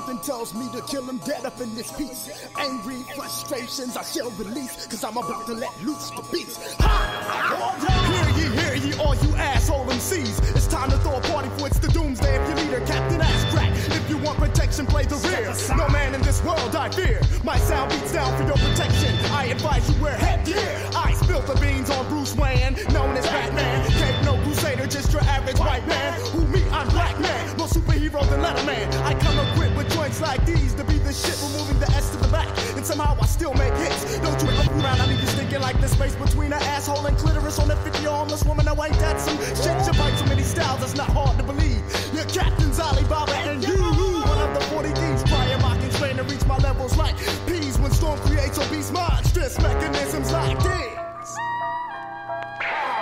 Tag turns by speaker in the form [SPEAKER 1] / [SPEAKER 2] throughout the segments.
[SPEAKER 1] Something tells me to kill him dead up in this piece. Angry frustrations I shall release, cause I'm about to let loose the beast. Ha! Hear ye, all you asshole MCs. It's time to throw a party for it's the doomsday. If your leader, Captain Ass Crack. If you want protection, play the rear. No man in this world I fear. My sound beats down for your protection. I advise you wear headgear. I spilled the beans on Bruce Wayne, known as Batman. Cape no crusader, just your average white man. Who me? I'm Black Man. More superhero than Letterman. I come equipped with joints like these to be the shit, removing the S to the back. And somehow I still make hits. Don't you ever around, I leave you stinking like the space between an asshole and clitoris on a 50 homeless woman. Now ain't that some shit? You bite so many styles, it's not hard to believe. Your captain's Alibaba and you, one of the 40 thieves, trying mocking, trying to reach my levels like peas when storm creates obese monstrous mechanisms like this.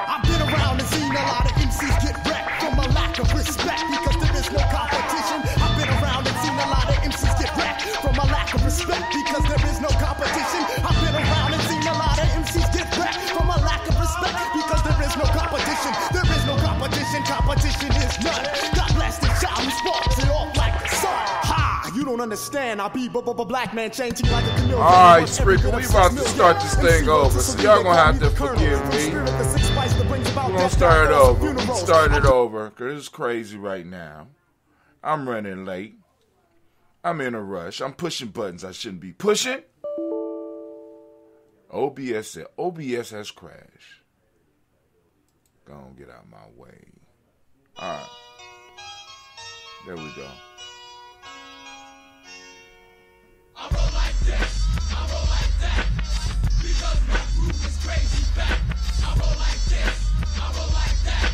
[SPEAKER 1] I've been around and seen a lot of MCs get wrecked from a lack of respect because there is no competition. I've been around and seen a lot of MCs get wrecked from a lack of respect because there is no competition. I've been around and seen a lot of MCs get wrecked from a lack of respect because there is no competition. There is no competition. Competition is none. God bless the child who sparks it off like the sun. Ha! You don't understand. I'll be black man changing like a canoe.
[SPEAKER 2] Alright, Sprinkle, we about to start this thing over, so y'all gonna have to forgive me. We're gonna start it over. We start it over, because it's crazy right now. I'm running late. I'm in a rush. I'm pushing buttons I shouldn't be pushing. OBS said, OBS has crashed. Go on, get out of my way. Alright. There we go.
[SPEAKER 3] I roll like this, I roll like that, because my groove is crazy back. I roll like this, I roll like that,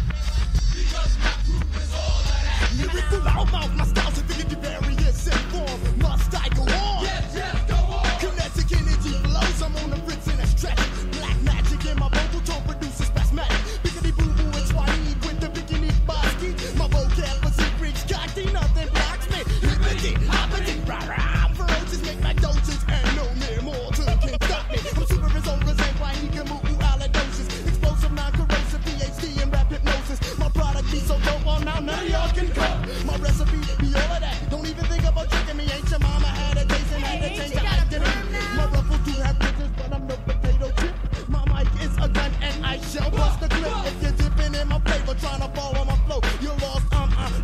[SPEAKER 3] because my groove is all of that.
[SPEAKER 1] Lyrical loudmouth, my style's a dignity various in form. Must I go on?
[SPEAKER 3] Yes, go on.
[SPEAKER 1] Kinetic energy flows, I'm on the Brits in a stretch. Black magic in my vocal tone produces spasmatic. Biggity boo boo and Swahili with the bikini bosky. My vocab was in Greek, cocky, nothing blocks me. Hippity, hoppity, rah rah. Ferocious make my doses and no mere mortal can stop me. I'm super as old as Swahili can move allodosis. Explosive, non-corrosive, PhD in rap hypnosis. My product be so dope, well now none of y'all can come. My recipe be all of that. Don't even think about tricking me. Ain't your mama had a taste and had to change her identity. My ruffles do have bridges, but I'm no potato chip. My mic is a gun and I shall bust the clip. If you're dipping in my flavor, trying to follow my flow, you're lost.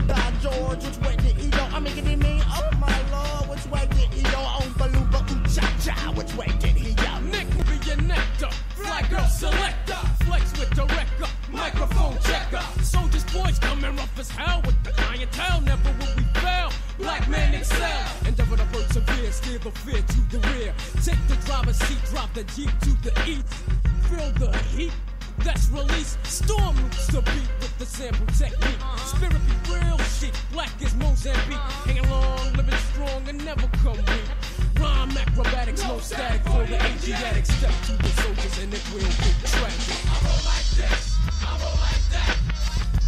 [SPEAKER 1] By George, which way did he go? I'm making it mean, oh my lord, which way did he go? On Balooba, cha-cha, which way did he go?
[SPEAKER 3] Nick be your nectar, fly girl selector, flex with the wrecker, microphone checker. Soldiers boys coming rough as hell with the clientele, never will we fail. Black man excel, endeavor to persevere, steer the fear to the rear. Take the driver's seat, drop the Jeep to the east. Feel the heat that's released. Storm loops the beat with the sample technique. Spirit be real shit, black as Mozambique. Hanging long, living strong, and never come weak. Rhyme acrobatics, no static for the Asiatic. Step to the soldiers and it will get tragic. I roll like this, I roll like that,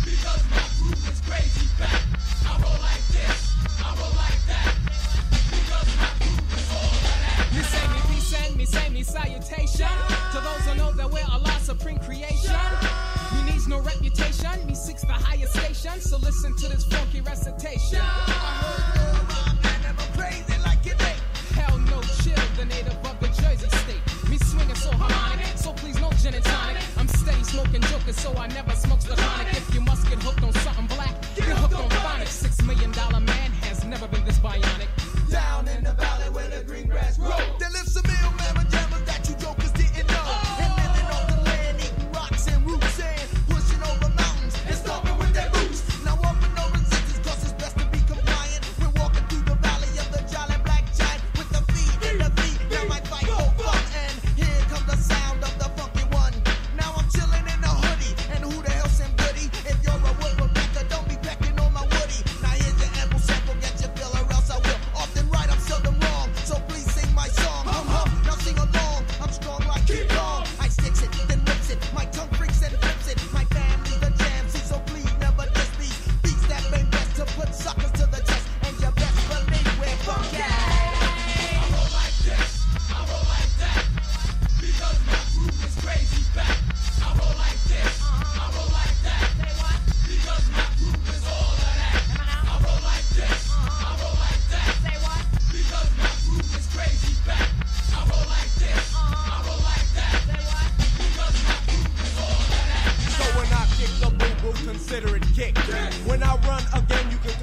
[SPEAKER 3] because my groove is crazy back. I roll like this, I roll like that, because my groove is all of that.
[SPEAKER 4] You say me peace and me say me salutation to those who know that we're Allah's supreme creation. Me needs no reputation, me seeks the highest station. So listen to this funky recitation.
[SPEAKER 3] I heard your rhyme and I'm crazy like it ain't.
[SPEAKER 4] Hell no chill, the native of the Jersey state. Me swinging so harmonic, so please no gin and tonic. I'm steady smoking jokers, so I never smoke the tonic. If you must get hooked on something black, get hooked on phonics. $6 million man has never been this bionic.
[SPEAKER 3] Down in the valley where the green grass grows,
[SPEAKER 1] There lives a middleman with jammers that you jokers didn't know. And living off the land, eating rocks and roots and pushing over mountains and stomping with their boots. Now offer no resistance, cause it's best to be compliant. We're walking through the valley of the jolly black giant with the feet in the beat. Now my fight for fun, and here comes the sound of the funky one. Now I'm chilling in the hoodie, and who the hell Sam Goody? If you're a wood Rebecca, don't be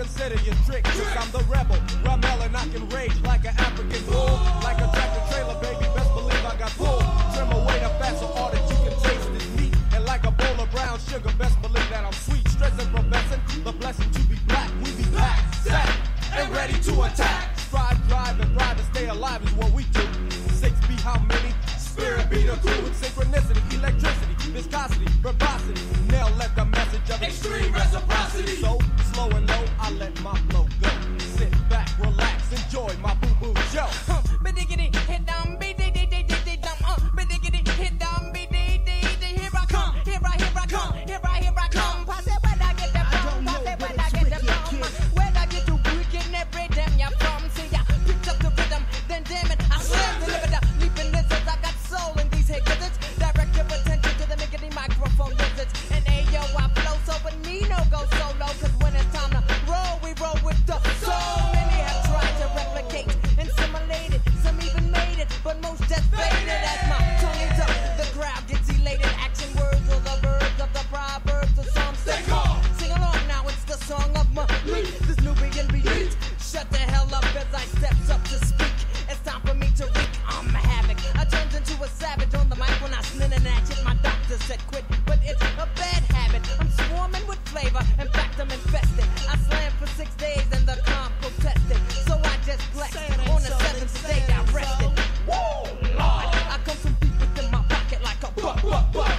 [SPEAKER 5] consider you trick, cause I'm the rebel. Ramel and I can rage like an African bull. Like a tractor trailer, baby, best believe I got pull. Trim away the fat so all that you can taste is meat. And like a bowl of brown sugar, best believe that I'm sweet. Stressing, professing, the blessing to be black. We be black, set, and ready to attack. Strive, drive, and thrive to stay alive is what we do. 6 be how many? Spirit be the crew with synchronicity, electricity, viscosity, verbosity. Nail let the message of extreme reciprocity. So, slow and low, I let my flow go. Sit back, relax, enjoy my boo-boo show.
[SPEAKER 4] Bidiggity, hit down, bidiggity, hit down, here I come, here I come, here I come. Pass it when I get the bomb, pass it when I get the bomb. When I get to wicked, every damn you from. See ya, picked up the rhythm, then damn it, I slam the limiter. Leaping lizards, I got soul in these head gizzards. Direct your attention to the miggity microphone lizards. And ayo, I flow so, but me no go solo. Cause when it's time to roll, we roll with the soul. Many have tried to replicate and simulate it. Some even made it, but most just faded. As my tongue is up, the crowd gets elated. Action words or the verbs of the proverbs. The psalms they call. Sing along now, it's the song of my beat. This Nubian beat. Shut the hell up as I steps up to speak. It's time for me to wreak havoc. I turned into a savage on the mic when I slid an action. My doctor said quit, but it's a bad habit. I'm swarming with flavor, in fact I'm infested. I slammed for 6 days and the comp protested. So I just flexed on the 7th day I rested. Woo, Lord, I come from deep within my pocket like a buck.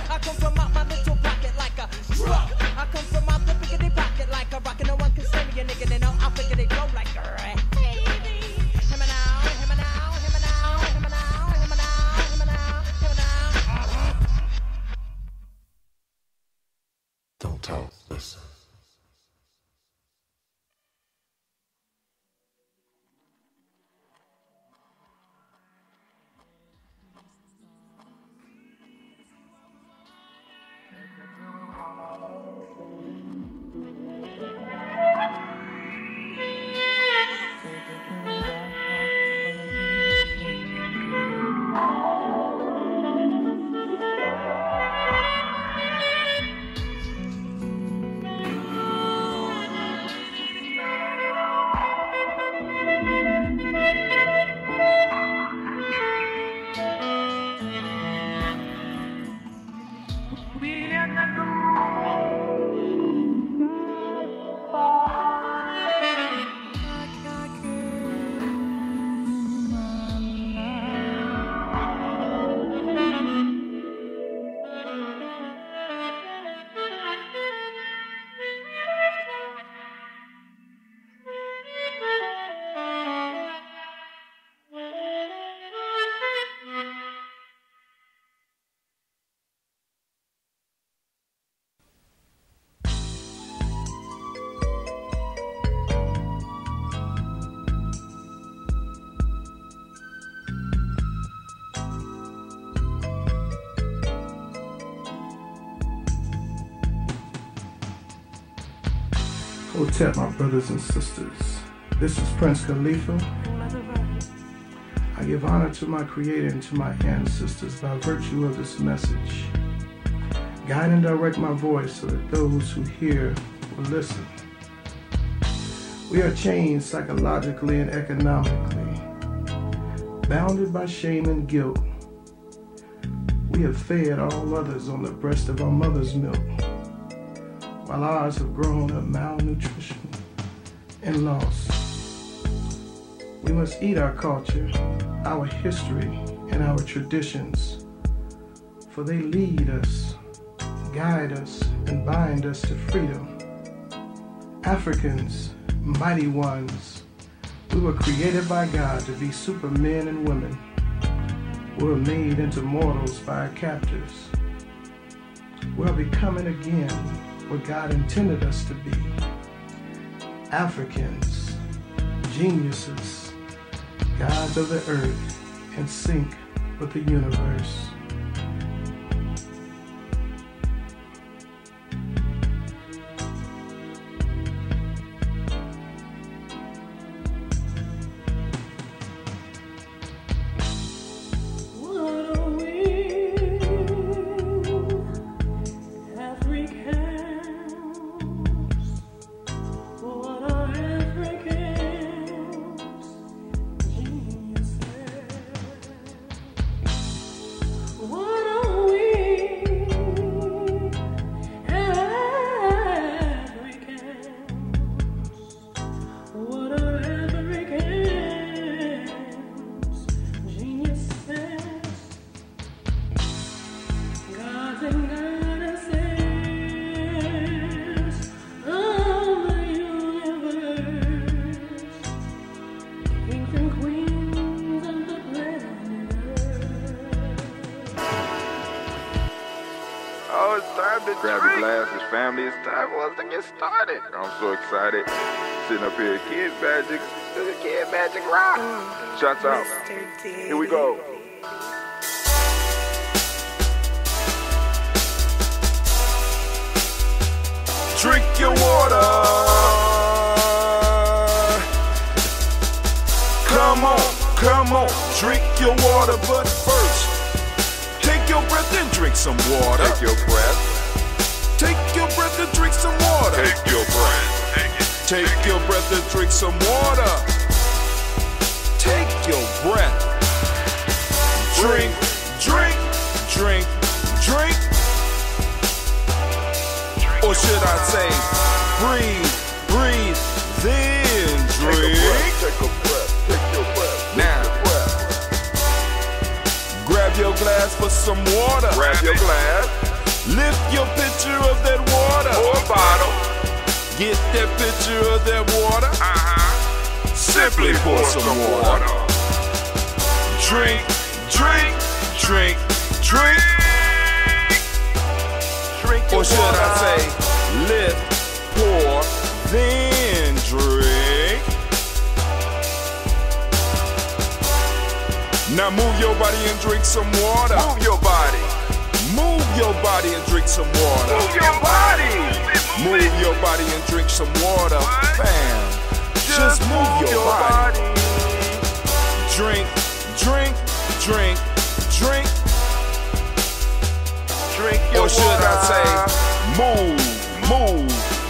[SPEAKER 4] I come from out my little pocket like a truck. I come from out the biggity pocket like a rock. And no one can stand me a nigga, they know I'll figure they go like a rat.
[SPEAKER 6] Don't talk, listen.
[SPEAKER 7] Hotep, my brothers and sisters. This is Prince Khalifa. I give honor to my Creator and to my ancestors by virtue of this message. Guide and direct my voice so that those who hear will listen. We are chained psychologically and economically, bounded by shame and guilt. We have fed all others on the breast of our mother's milk, while ours have grown of malnutrition and loss. We must eat our culture, our history, and our traditions, for they lead us, guide us, and bind us to freedom. Africans, mighty ones, we were created by God to be supermen and women. We were made into mortals by our captors. We are becoming again what God intended us to be. Africans, geniuses, gods of the earth, in sync with the universe.
[SPEAKER 8] What
[SPEAKER 2] Grab your glasses, family. It's time for us to get started. I'm so excited. Sitting up here, Kid Magic Rock. Shots out. Here we go. Drink your water. Come on, drink your water, but first, take your breath and drink some water. Take your breath. Take your breath and drink some water. Take your breath. Take your breath and drink some water. Take your breath. Drink, drink, drink, drink. Or should I say, breathe, then drink. Take a breath, take your breath. Now, grab your glass for some water. Grab your glass. Lift your pitcher of that water. Or bottle. Get that pitcher of that water. Simply pour some water. Drink, drink, drink, drink. Or should I say, lift, pour, then drink. Now move your body and drink some water. Move your body. Move your body and drink some water. Move your body. Move your body and drink some water. Bam. Just move your body. Drink, drink, drink, drink. Or should I say, move,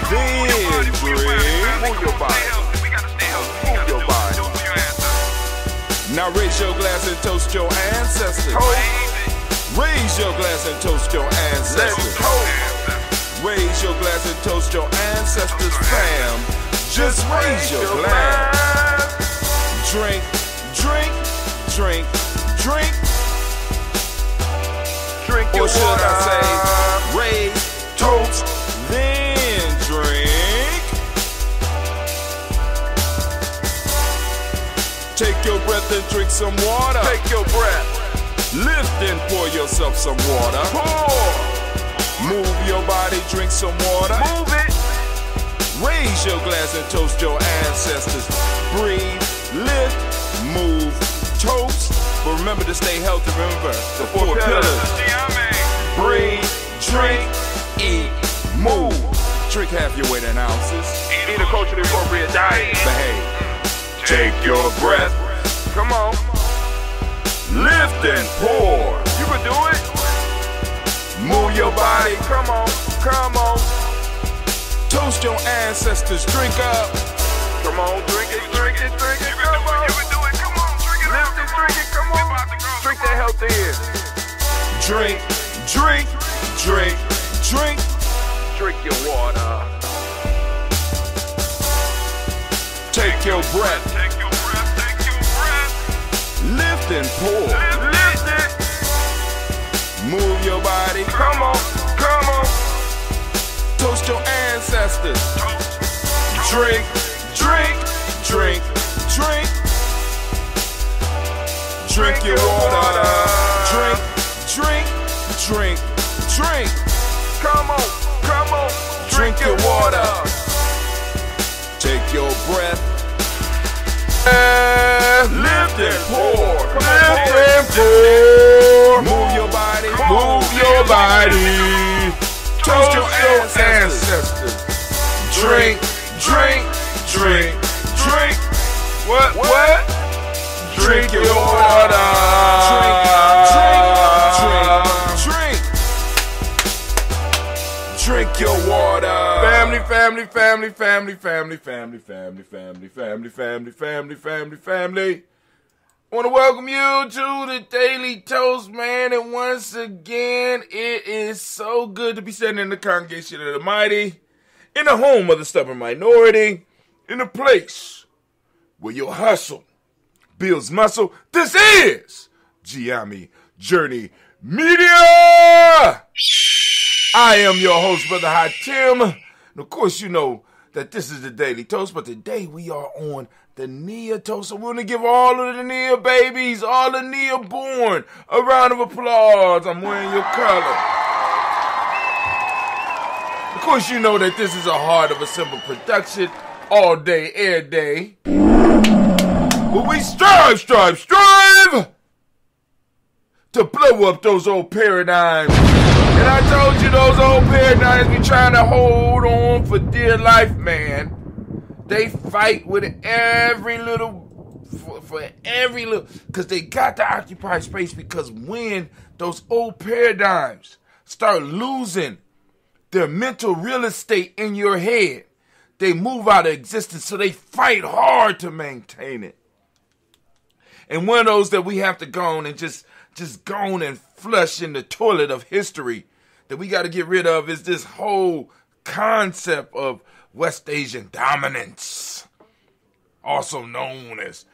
[SPEAKER 2] then drink. Move your body. Move your body. Now raise your glass and toast your ancestors. Raise your glass and toast your ancestors. Raise your glass and toast your ancestors, fam. Just raise your glass. Drink, drink, drink, drink. Or should I say, raise, toast, then drink. Take your breath and drink some water. Take your breath. Lift and pour yourself some water. Pour. Move your body, drink some water. Move it. Raise your glass and toast your ancestors. Breathe, lift, move, toast. But remember to stay healthy. Remember the four pillars. Breathe, drink, eat, move. Drink half your weight in ounces. Eat a culturally appropriate diet. Behave. Take your breath. Come on. Lift and pour. You can do it. Move your body. Come on. Come on. Toast your ancestors. Drink up. Come on. Drink it. Drink it. Drink it. Come on. You can do it. Come on. Drink it. Lift and drink it. Come on. Drink that health in. Drink. Drink. Drink. Drink. Drink your water. Take your breath. Take your breath. Take your breath. Lift and pour. Lift it. Move your body. Come on. Come on. Toast your ancestors. Drink. Drink. Drink. Drink. Drink your water. Drink. Drink. Drink. Drink. Come on. Come on. Drink your water. Take your breath. Lift and pour. Lift and pour. Move your body. Move your body. Toast your ancestors. Drink. Drink. Drink. Drink. What? Drink your water. Drink. Drink your water. Family. I want to welcome you to the Daily Toast, man. And once again, it is so good to be sitting in the congregation of the mighty, in the home of the stubborn minority, in a place where your hustle builds muscle. This is Gye-Nyame Journey Media. I am your host, Brother Hot Tim. And of course, you know that this is the Daily Toast, but today we are on the Nia Toast. So we're going to give all of the Nia babies, all the Nia born, a round of applause. I'm wearing your color. course, you know that this is a Heart of a Simple production, all day, every day. But we strive to blow up those old paradigms. And I told you those old paradigms be trying to hold on for dear life, man. They fight with every little, because they got to occupy space, because when those old paradigms start losing their mental real estate in your head, they move out of existence, so they fight hard to maintain it. And one of those that we have to go on and just go on and flush in the toilet of history that we got to get rid of is this whole concept of West Asian dominance, also known as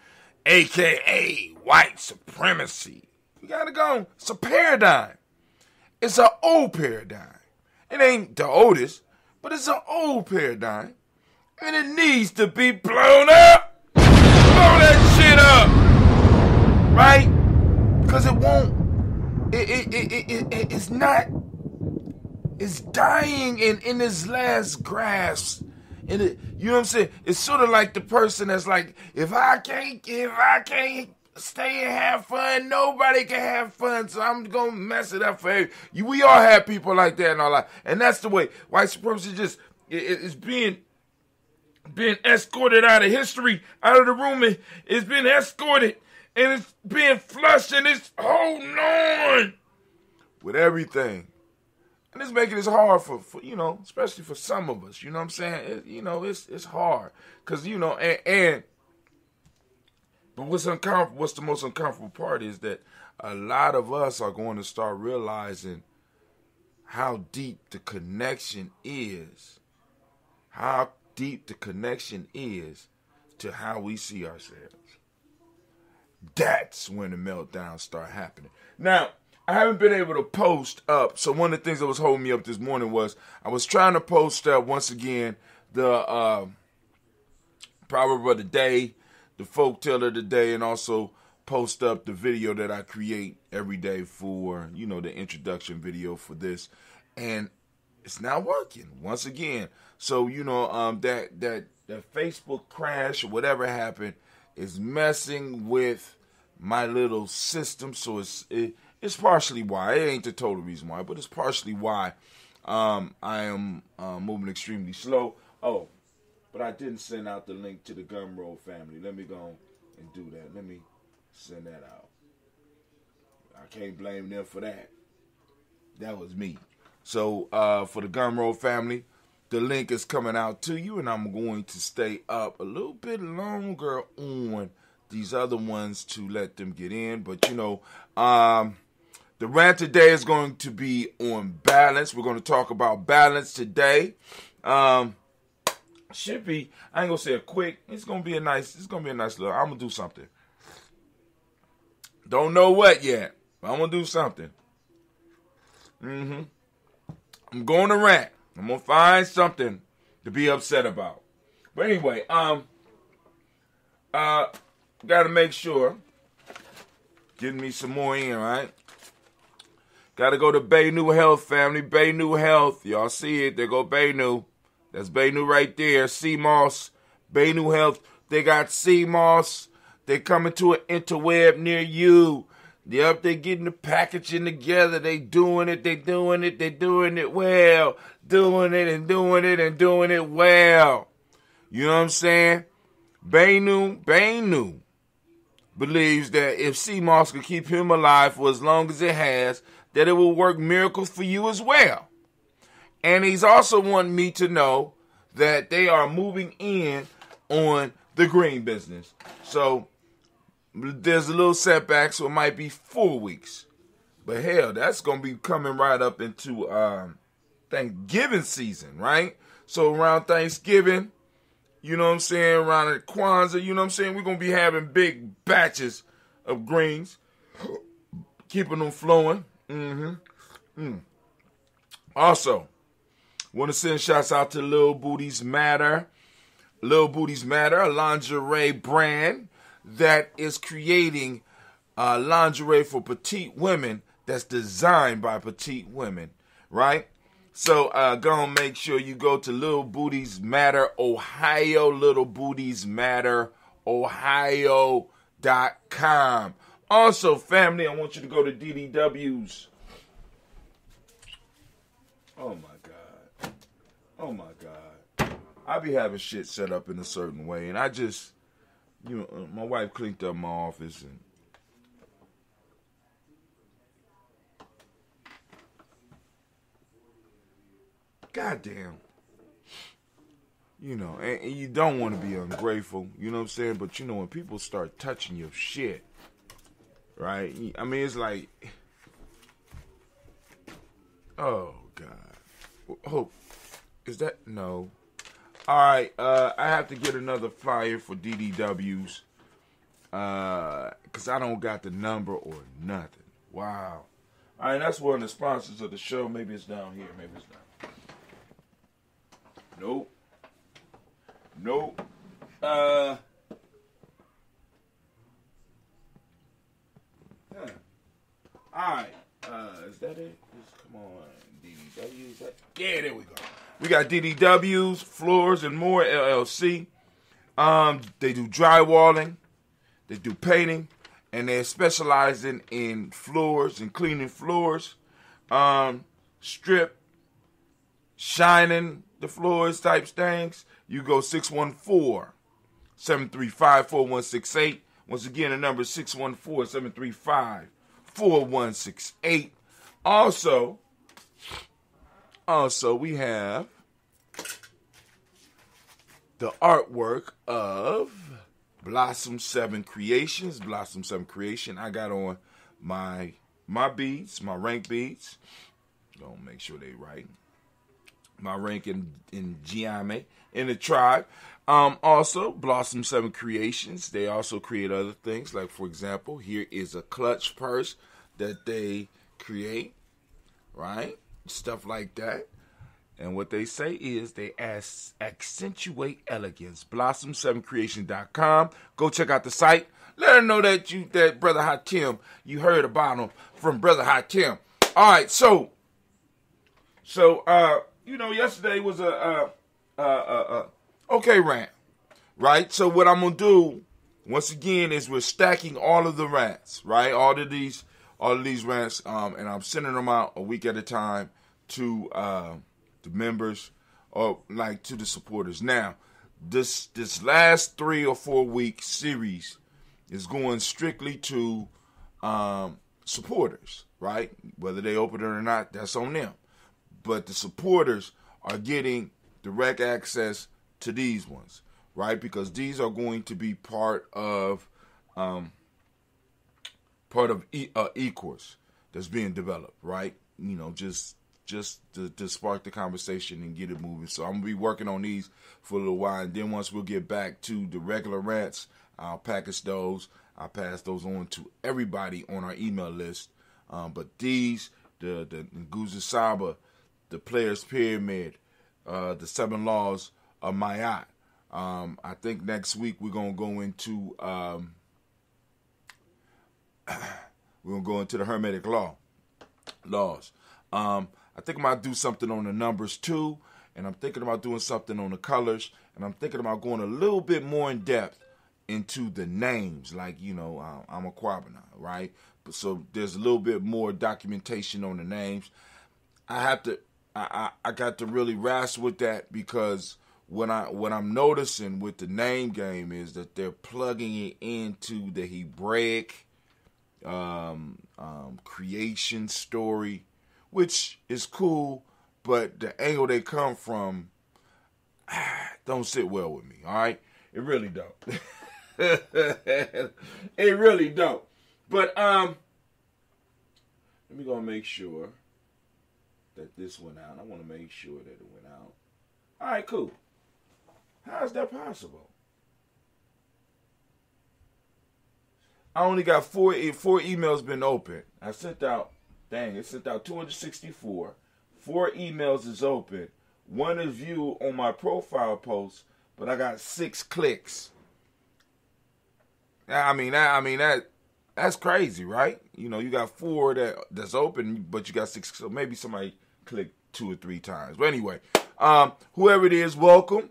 [SPEAKER 2] AKA white supremacy. We got to go on. It's a paradigm. It's an old paradigm. It ain't the oldest, but it's an old paradigm. And it needs to be blown up. Blow that shit up. Right? Because it won't. It's not. It's dying in its last grasp. And you know what I'm saying? It's sort of like the person that's like, if I can't stay and have fun, nobody can have fun, so I'm gonna mess it up for everybody. We all have people like that in our life, and that's the way white supremacy is being escorted out of history, out of the room. It's been escorted, and it's being flushed, and it's holding on with everything. And it's making it hard for especially for some of us. You know what I'm saying? It's hard because but what's the most uncomfortable part is that a lot of us are going to start realizing how deep the connection is. How deep the connection is to how we see ourselves. That's when the meltdowns start happening. Now, I haven't been able to post up, so one of the things that was holding me up this morning was I was trying to post up once again the proverb of the day, the folktale of the day, and also post up the video that I create every day for, the introduction video for this. And it's not working once again. So, that Facebook crash or whatever happened is messing with my little system. So it's partially why. It ain't the total reason why, but it's partially why I am moving extremely slow. Oh, but I didn't send out the link to the Gumroad family. Let me go and do that. Let me send that out. I can't blame them for that. That was me. So for the Gumroad family, the link is coming out to you, and I'm going to stay up a little bit longer on these other ones to let them get in. But, the rant today is going to be on balance. We're going to talk about balance today. Should be, I ain't gonna say a quick. It's gonna be a nice little. I'm gonna do something. Don't know what yet, but I'm gonna do something. I'm going to rant. I'm gonna find something to be upset about. But anyway, gotta make sure getting me some more in, right? Gotta go to Bay New Health, family. Bay New Health. Y'all see it. There go Bay New. That's Bay New right there. CMOS. Bay New Health. They got CMOS. They coming to an interweb near you. Yep, they getting the packaging together. They doing it. They doing it. They doing it well. Doing it and doing it and doing it well. You know what I'm saying? Bay New believes that if CMOS could keep him alive for as long as it has, that it will work miracles for you as well. And he's also wanting me to know that they are moving in on the green business. So there's a little setback, so it might be 4 weeks. But hell, that's going to be coming right up into Thanksgiving season, right? So around Thanksgiving, you know what I'm saying, around the Kwanzaa, you know what I'm saying, we're going to be having big batches of greens, keeping them flowing. Also, want to send shouts out to Lil Booties Matter. Lil Booties Matter, a lingerie brand that is creating lingerie for petite women that's designed by petite women, right? So go and make sure you go to Little Booties Matter Ohio, Little Booties Matter Ohio.com. Also, family, I want you to go to DDW's. Oh my God. Oh my God. I be having shit set up in a certain way, and I just, my wife cleaned up my office, and goddamn, and you don't want to be ungrateful, you know what I'm saying? But when people start touching your shit, right? I mean, it's like, oh God. Oh, is that no? All right, I have to get another flyer for DDW's, because I don't got the number or nothing. Wow. All right, that's one of the sponsors of the show. Maybe it's down here. Maybe it's not. Nope. Huh. Alright. Is that it? Come on. DDW. Is that? Yeah, there we go. We got DDW's, Floors and More, LLC. They do drywalling. They do painting. And they're specializing in floors and cleaning floors. Strip, shining the floors type things. You go 614-735-4168. Once again, the number is 614-735-4168. Also, we have the artwork of Blossom 7 Creations. Blossom 7 Creation. I got on my beads, my rank beads. Don't make sure they right. My rank in Gye-Nyame in the tribe. Also, Blossom 7 Creations. They also create other things. Like, for example, here is a clutch purse that they create. Right? Stuff like that. And what they say is they accentuate elegance. Blossom7creation.com. Go check out the site. Let her know that Brother Hatim, you heard about him from Brother Hatim. All right, so yesterday was a okay rant, right? So what I'm gonna do once again is we're stacking all of the rants, right? All of these rants, and I'm sending them out a week at a time to the members or like to the supporters. Now, this last 3 or 4 week series is going strictly to supporters, right? Whether they open it or not, that's on them. But the supporters are getting direct access to these ones, right? Because these are going to be part of e-course that's being developed, right? Just to spark the conversation and get it moving. So I'm going to be working on these for a little while. And then once we'll get back to the regular rants, I'll package those. I'll pass those on to everybody on our email list. But these, the Nguzo Saba, the Players Pyramid, the 7 Laws of Mayat. I think next week we're going to go into the Hermetic laws. I think I'm going to do something on the numbers too, and I'm thinking about doing something on the colors, and I'm thinking about going a little bit more in depth into the names, like, I'm a Kwabena, right? So there's a little bit more documentation on the names. I got to really wrestle with that, because what I'm noticing with the name game is that they're plugging it into the Hebraic creation story, which is cool, but the angle they come from don't sit well with me, all right? It really don't. It really don't. But let me go make sure that this went out. I want to make sure that it went out. All right, cool. How is that possible? I only got four emails been open. I sent out, it sent out 264. 4 emails is open. 1 is viewed on my profile post, but I got 6 clicks. That's crazy, right? You got 4 that's open, but you got 6. So maybe somebody clicked 2 or 3 times. But anyway, whoever it is, welcome.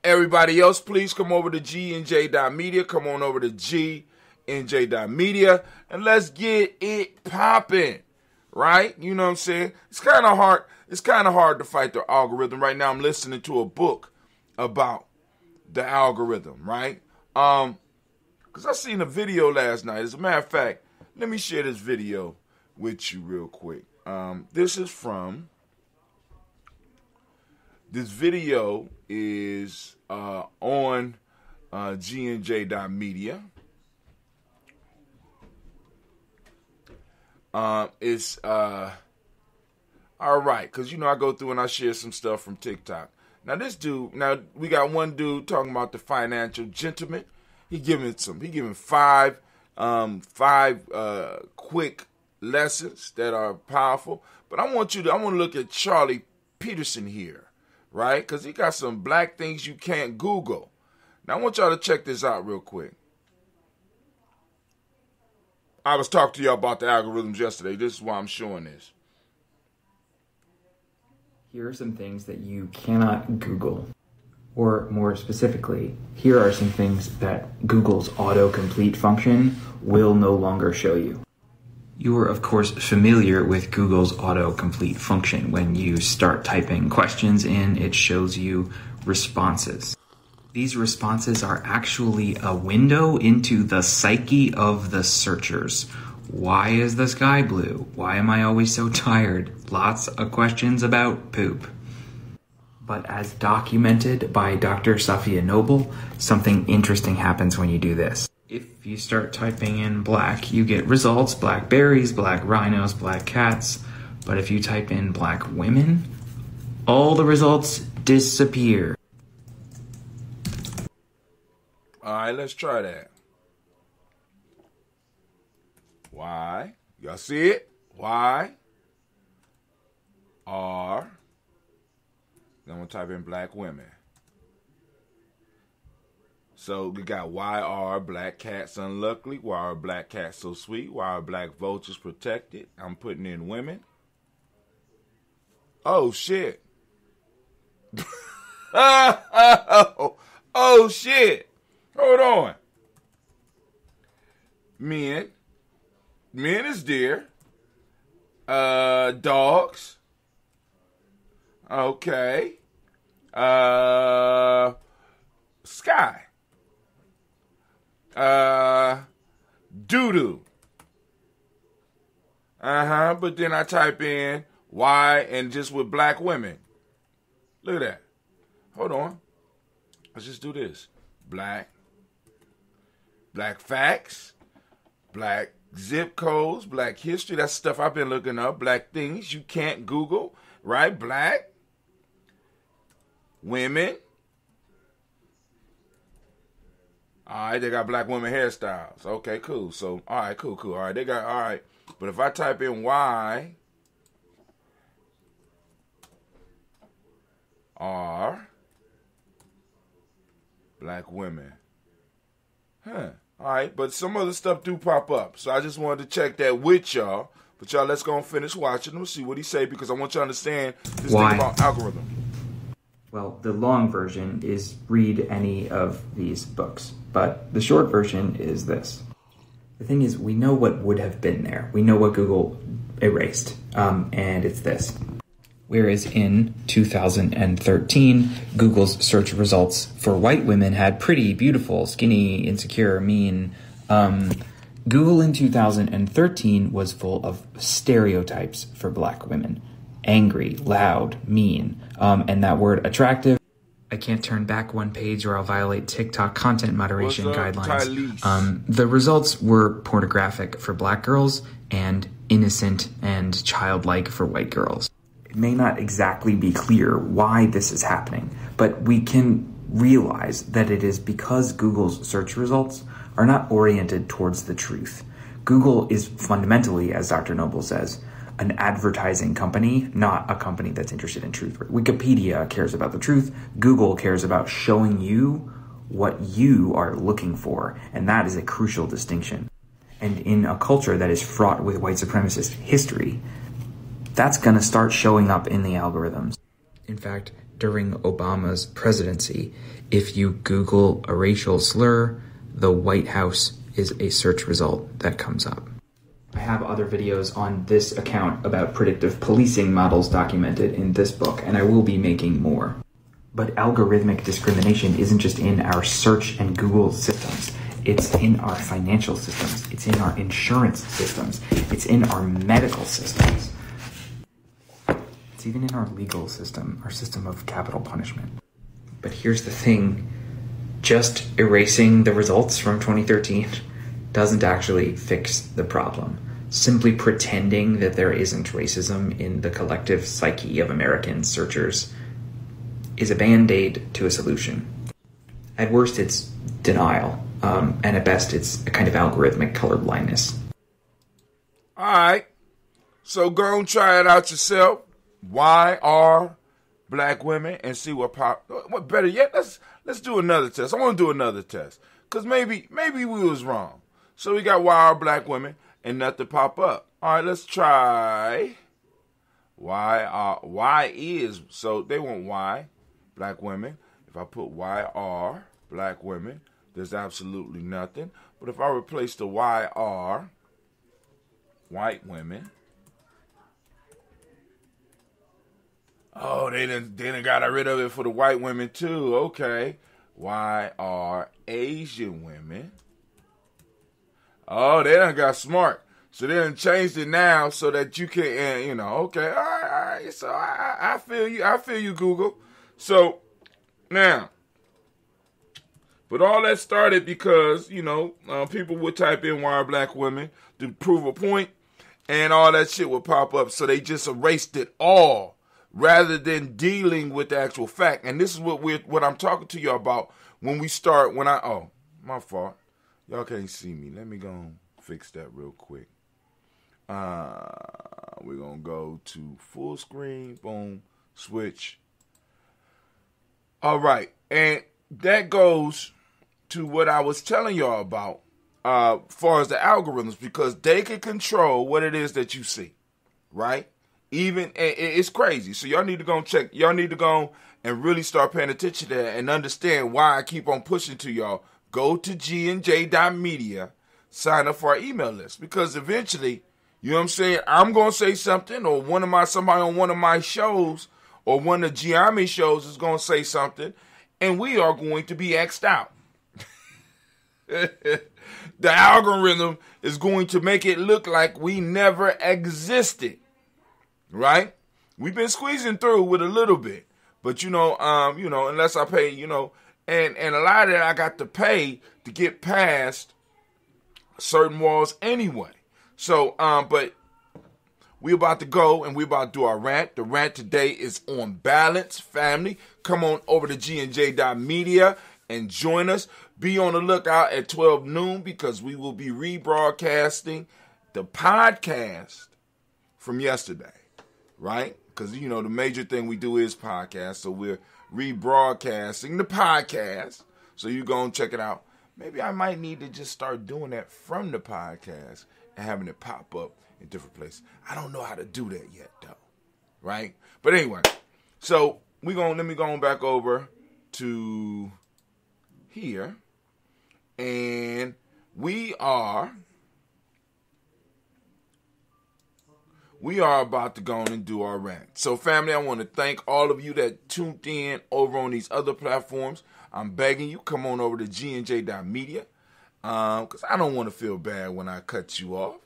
[SPEAKER 2] Everybody else, please come over to Gye-Nyame.media. Come on over to Gye-Nyame.media, and let's get it popping, right? You know what I'm saying? It's kind of hard. It's kind of hard to fight the algorithm. Right now, I'm listening to a book about the algorithm, right? Because I seen a video last night. As a matter of fact, let me share this video with you real quick. This video is on Gye-Nyame.media. It's all right, because you know I go through and I share some stuff from TikTok. Now we got one dude talking about the financial gentleman. He giving 5 quick lessons that are powerful. But I want to look at Charlie Peterson here, right? Because he got some black things you can't Google. Now I want y'all to check this out real quick. I was talking to y'all about the algorithms yesterday. This is why I'm showing this.
[SPEAKER 8] Here are some things that you cannot Google. Or more specifically, here are some things that Google's autocomplete function will no longer show you. You are, of course, familiar with Google's autocomplete function. When you start typing questions in, it shows you responses. These responses are actually a window into the psyche of the searchers. Why is the sky blue? Why am I always so tired? Lots of questions about poop. But as documented by Dr. Safiya Noble, something interesting happens when you do this. If you start typing in black, you get results: black berries, black rhinos, black cats. But if you type in black women, all the results disappear.
[SPEAKER 2] All right, let's try that. Y, y'all see it? Y, R. Then I'm going to type in black women. So we got why are black cats unlucky? Why are black cats so sweet? Why are black vultures protected? I'm putting in women. Oh, shit. Oh, shit. Hold on. Men. Men is there. Dogs. Okay. Sky. Doo-doo. But then I type in why and just with black women. Look at that. Hold on. Let's just do this. Black facts, black zip codes, black history. That's stuff I've been looking up. Black things you can't Google, right? Black women. All right, they got black women hairstyles. Okay, cool. So, all right, cool. All right, they got, all right. But if I type in Y, R, black women. All right, but some other stuff do pop up. So I just wanted to check that with y'all. But y'all, let's go and finish watching. We'll see what he say, because I want you to understand this thing about algorithm.
[SPEAKER 8] Well, the long version is read any of these books, but the short version is this. The thing is, we know what would have been there. We know what Google erased, and it's this. Whereas in 2013, Google's search results for white women had pretty, beautiful, skinny, insecure, mean. Google in 2013 was full of stereotypes for black women. Angry, loud, mean, and that word attractive. I can't turn back one page or I'll violate TikTok content moderation guidelines. The results were pornographic for black girls and innocent and childlike for white girls. It may not exactly be clear why this is happening, but we can realize that it is because Google's search results are not oriented towards the truth. Google is fundamentally, as Dr. Noble says, an advertising company, not a company that's interested in truth. Wikipedia cares about the truth. Google cares about showing you what you are looking for, and that is a crucial distinction. And in a culture that is fraught with white supremacist history, that's going to start showing up in the algorithms. In fact, during Obama's presidency, if you Google a racial slur, the White House is a search result that comes up. I have other videos on this account about predictive policing models documented in this book, and I will be making more. But algorithmic discrimination isn't just in our search and Google systems. It's in our financial systems. It's in our insurance systems. It's in our medical systems. It's even in our legal system, our system of capital punishment. But here's the thing. Just erasing the results from 2013 doesn't actually fix the problem. Simply pretending that there isn't racism in the collective psyche of American searchers is a band-aid to a solution. At worst, it's denial, and at best, it's a kind of algorithmic colorblindness.
[SPEAKER 2] All right, so go and try it out yourself. Why are black women, and see what pop. What better yet? Let's do another test. I want to do another test because maybe we was wrong. So we got why are black women and nothing pop up. All right, let's try. Why is, so they want why black women. If I put why are black women, there's absolutely nothing. But if I replace the why are white women, oh, they done got rid of it for the white women too. Okay. Why are Asian women? Oh, they done got smart. So they done changed it now so that you can, okay, all right. So I feel you. I feel you, Google. So now, but all that started because, people would type in why are black women to prove a point and all that shit would pop up. So they just erased it all rather than dealing with the actual fact. And this is what I'm talking to you about when we start, oh, my fault. Y'all can't see me. Let me go and fix that real quick. We're going to go to full screen. Boom. Switch. All right. And that goes to what I was telling y'all about as far as the algorithms, because they can control what it is that you see. Right? Even, it's crazy. So y'all need to go and check. Y'all need to go and really start paying attention to that and understand why I keep on pushing to y'all. Go to gnj.media, sign up for our email list, because eventually, you know what I'm saying, I'm going to say something, or somebody on one of my shows or one of the Gye-Nyame shows is going to say something, and we are going to be X'd out. The algorithm is going to make it look like we never existed, right? We've been squeezing through with a little bit, but unless I pay, and a lot of that I got to pay to get past certain walls anyway. So, but we about to go and we about to do our rant. The rant today is on balance, family. Come on over to gnj.media and join us. Be on the lookout at 12 noon because we will be rebroadcasting the podcast from yesterday, right? Because, the major thing we do is podcast, so we're rebroadcasting the podcast. So you go and check it out. Maybe I might need to just start doing that from the podcast and having it pop up in different places. I don't know how to do that yet, though. Right? But anyway, so let me go back over to here. And we are about to go on and do our rant. So, family, I want to thank all of you that tuned in over on these other platforms. I'm begging you, come on over to gnj.media because I don't want to feel bad when I cut you off.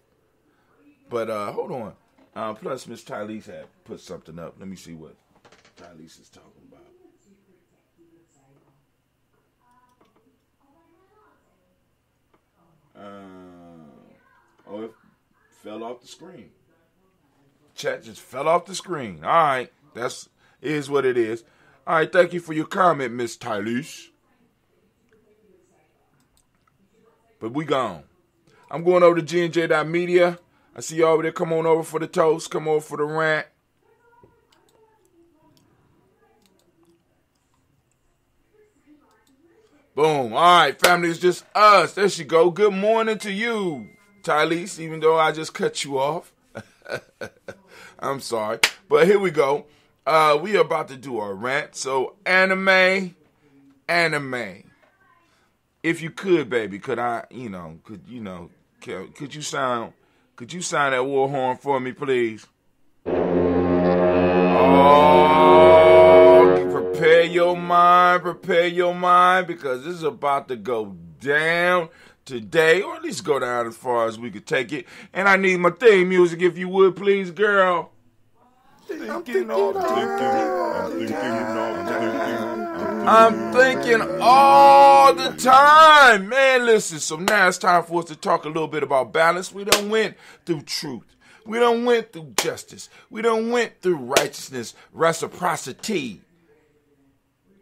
[SPEAKER 2] But hold on. Plus, Miss Tylese had put something up. Let me see what Tylese is talking about. It fell off the screen. Chat just fell off the screen. All right. Is what it is. All right. Thank you for your comment, Miss Tylese. But we gone. I'm going over to gnj.media. I see you over there. Come on over for the toast. Come over for the rant. Boom. All right, family. It's just us. There she go. Good morning to you, Tylese, even though I just cut you off. I'm sorry. But here we go. We are about to do our rant. So anime. If you could, baby, could you sound that war horn for me, please? Oh, prepare your mind, because this is about to go down today, or at least go down as far as we could take it. And I need my theme music, if you would, please, girl. I'm thinking all the time. Man, listen, so now it's time for us to talk a little bit about balance. We done went through truth. We done went through justice. We done went through righteousness, reciprocity.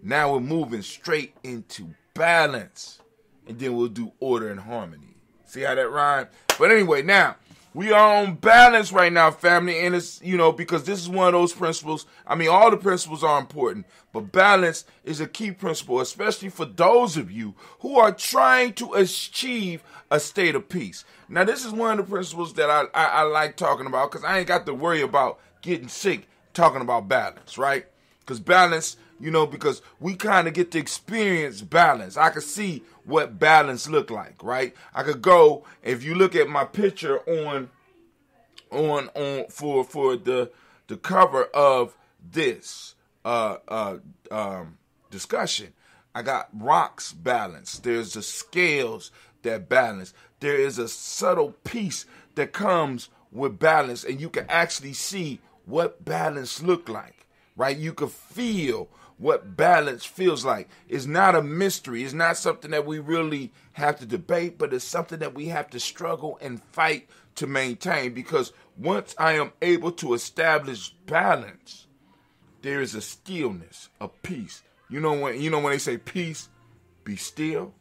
[SPEAKER 2] Now we're moving straight into balance. And then we'll do order and harmony. See how that rhymes? But anyway, now, we are on balance right now, family. And it's, because this is one of those principles. I mean, all the principles are important. But balance is a key principle, especially for those of you who are trying to achieve a state of peace. Now, this is one of the principles that I like talking about, because I ain't got to worry about getting sick talking about balance, right? Because balance, because we kind of get to experience balance. I can see what balance look like, right? I could go, if you look at my picture for the cover of this discussion, I got rocks balance. There's the scales that balance. There is a subtle piece that comes with balance, and you can actually see what balance look like, right? You can feel what balance feels like. It's not a mystery. It's not something that we really have to debate, but it's something that we have to struggle and fight to maintain, because once I am able to establish balance, there is a stillness, a peace. When they say peace, be still.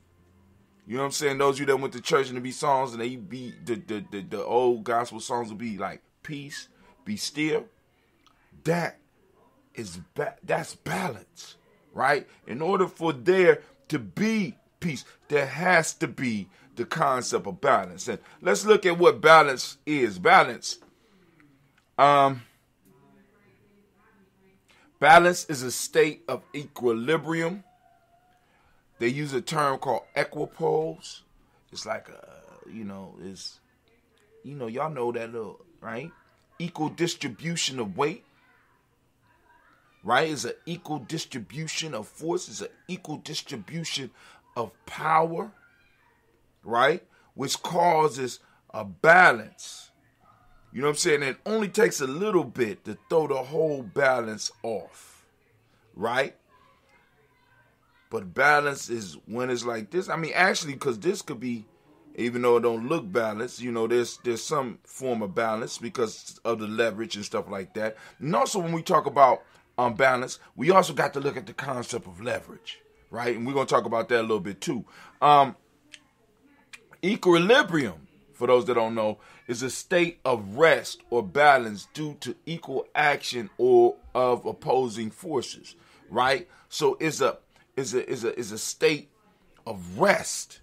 [SPEAKER 2] You know what I'm saying? Those of you that went to church and there be songs and they be the old gospel songs will be like peace, be still. That's balance, right? In order for there to be peace, there has to be the concept of balance. And let's look at what balance is. Balance is a state of equilibrium. They use a term called equipoise. It's like y'all know that little, right? Equal distribution of weight. Right? It's an equal distribution of force. It's an equal distribution of power. Right? Which causes a balance. You know what I'm saying? It only takes a little bit to throw the whole balance off. Right? But balance is when it's like this. I mean, actually, because this could be, even though it don't look balanced, there's some form of balance because of the leverage and stuff like that. And also when we talk about balance, we also got to look at the concept of leverage, right? And we're going to talk about that a little bit too. Equilibrium, for those that don't know, is a state of rest or balance due to equal action or of opposing forces, right? So it's a state of rest.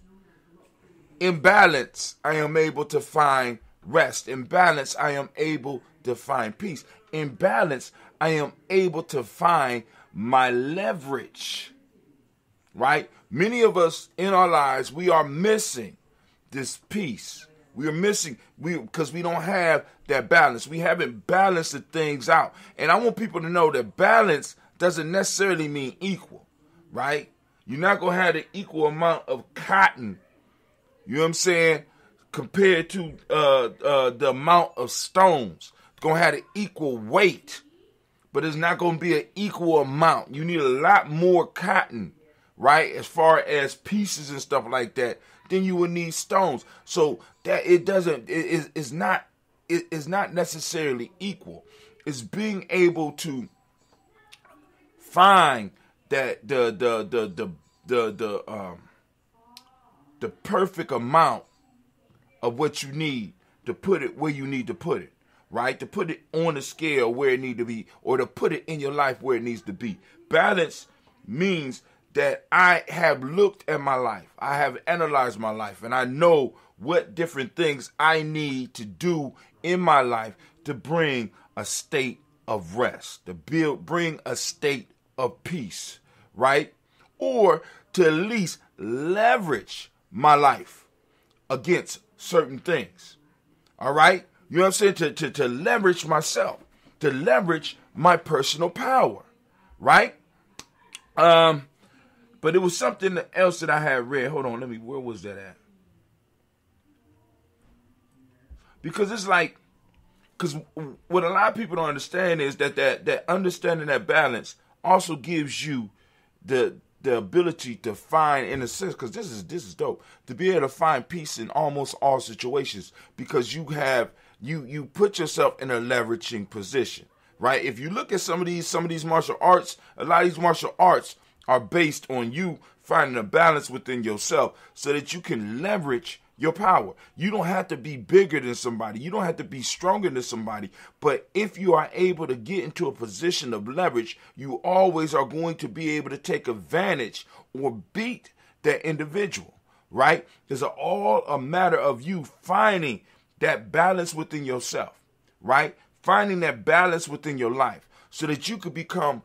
[SPEAKER 2] In balance, I am able to find rest. In balance, I am able to find peace. In balance, I am able to find my leverage, right? Many of us in our lives, we are missing this peace. We are missing, because we don't have that balance. We haven't balanced the things out. And I want people to know that balance doesn't necessarily mean equal, right? You're not going to have the equal amount of cotton, you know what I'm saying, compared to the amount of stones. It's going to have the equal weight, but it's not going to be an equal amount. You need a lot more cotton, right, as far as pieces and stuff like that, than you would need stones. So that it's not necessarily equal. It's being able to find that the perfect amount of what you need to put it where you need to put it, right? To put it on the scale where it needs to be, or to put it in your life where it needs to be. Balance means that I have looked at my life, I have analyzed my life, and I know what different things I need to do in my life to bring a state of rest, to bring a state of peace, right? Or to at least leverage my life against certain things, all right? You know what I'm saying? To leverage myself, to leverage my personal power, right? But it was something else that I had read. Hold on, where was that at? Because it's like, because what a lot of people don't understand is that understanding that balance also gives you the ability to find, in a sense, because this is dope, to be able to find peace in almost all situations, because you put yourself in a leveraging position, right? If you look at some of these martial arts, a lot of these martial arts are based on you finding a balance within yourself so that you can leverage your power. You don't have to be bigger than somebody. You don't have to be stronger than somebody. But if you are able to get into a position of leverage, you always are going to be able to take advantage or beat that individual, right? It's all a matter of you finding that balance within yourself, right? Finding that balance within your life so that you could become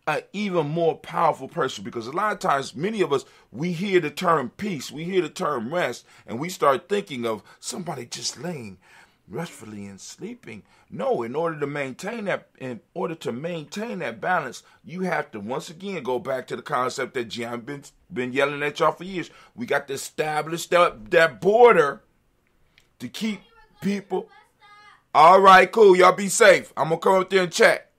[SPEAKER 2] an even more powerful person. Because a lot of times, many of us, we hear the term peace, we hear the term rest, and we start thinking of somebody just laying restfully and sleeping. No, in order to maintain that balance, you have to once again go back to the concept that Gye-Nyame been yelling at y'all for years. We got to establish that border to keep people. All right, cool. Y'all be safe. I'm gonna come up there and chat.